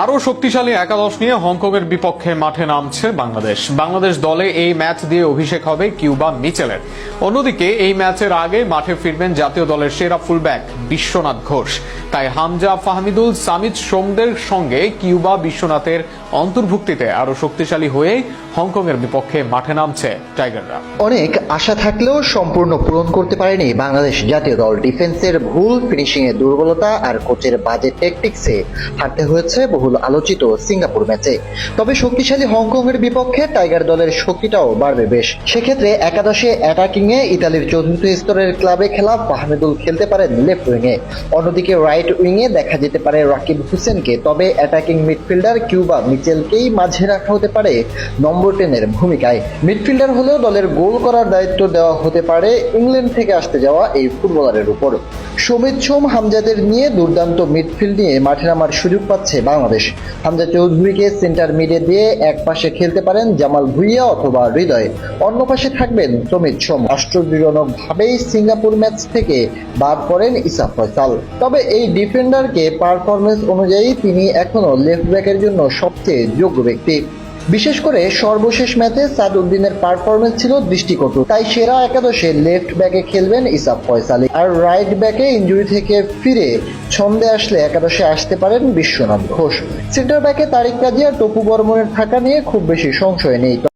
আরও শক্তিশালী একাদশ নিয়ে হংকংয়ের বিপক্ষে মাঠে নামছে বাংলাদেশ দলে এই ম্যাচ দিয়ে অভিষেক হবে কিউবা মিচেলের। অন্যদিকে এই ম্যাচের আগে মাঠে ফিরবেন জাতীয় দলের সেরা ফুলব্যাক বিশ্বনাথ ঘোষ। তাই হামজা, ফাহমিদুল, সামিদ সোমদের সঙ্গে কিউবা বিশ্বনাথের অন্তর্ভুক্তিতে আরও শক্তিশালী হয়েই হংকংয়ের বিপক্ষে মাঠে নামছে টাইগাররা। অনেক আশা থাকলেও সম্পূর্ণ পূরণ করতে পারেনি বাংলাদেশ জাতীয় দল। ডিফেন্সের ভুল, ফিনিশিংয়ে দুর্বলতা আর কোচের বাজে ট্যাকটিক্সে হারতে হয়েছে বহুল আলোচিত সিঙ্গাপুর ম্যাচে। তবে শক্তিশালী হংকংয়ের বিপক্ষে টাইগার দলের শক্তিটাও বাড়বে বেশ। সেক্ষেত্রে একাদশে অ্যাটাকিংয়ে ইতালির চতুর্থ স্তরের ক্লাবে খেলা ফাহমিদুল খেলতে পারেন লেফট উইংয়ে। অন্যদিকে রাইট উইংয়ে দেখা যেতে পারে রাকিব হোসেনকে। তবে অ্যাটাকিং মিডফিল্ডার কিউবা মিচেলকেই মাঝে রাখা হতে পারে নম্বর 10-এর ভূমিকায়। মিডফিল্ডার হলেও দলের গোল করার দায়িত্ব দেওয়া হতে পারে ইংল্যান্ড থেকে আসতে যাওয়া এই ফুটবলারের উপর। সমিত সোম, হামজাদের নিয়ে দুর্দান্ত মিডফিল্ড নিয়ে মাঠে নামার সুযোগ পাচ্ছে বাংলাদেশ। হামজা চৌধুরীকে সেন্টার মিডে দিয়ে এক পাশে খেলতে পারেন জামাল ভুঁইয়া অথবা হৃদয়, অন্য পাশে থাকবেন সমিত সোম। আশ্চর্যজনকভাবেই সিঙ্গাপুর ম্যাচ থেকে বাদ পড়েন ইসা ফয়সাল। তবে এই ডিফেন্ডারকে পারফরমেন্স অনুযায়ী তিনি এখনো লেফট ব্যাকের জন্য সবচেয়ে যোগ্য ব্যক্তি। বিশেষ করে সর্বশেষ ম্যাচে সাদউদ্দিনের পারফরমেন্স ছিল দৃষ্টিকটু। তাই সেরা একাদশে লেফট ব্যাকে খেলবেন ইসাফ ফয়সাল, আর রাইট ব্যাকে ইনজুরি থেকে ফিরে ছন্দে আসলে একাদশে আসতে পারেন বিশ্বনাথ ঘোষ। সেন্টার ব্যাকে তারিক কাজী আর টপু বর্মনের থাকা নিয়ে খুব বেশি সংশয় নেই।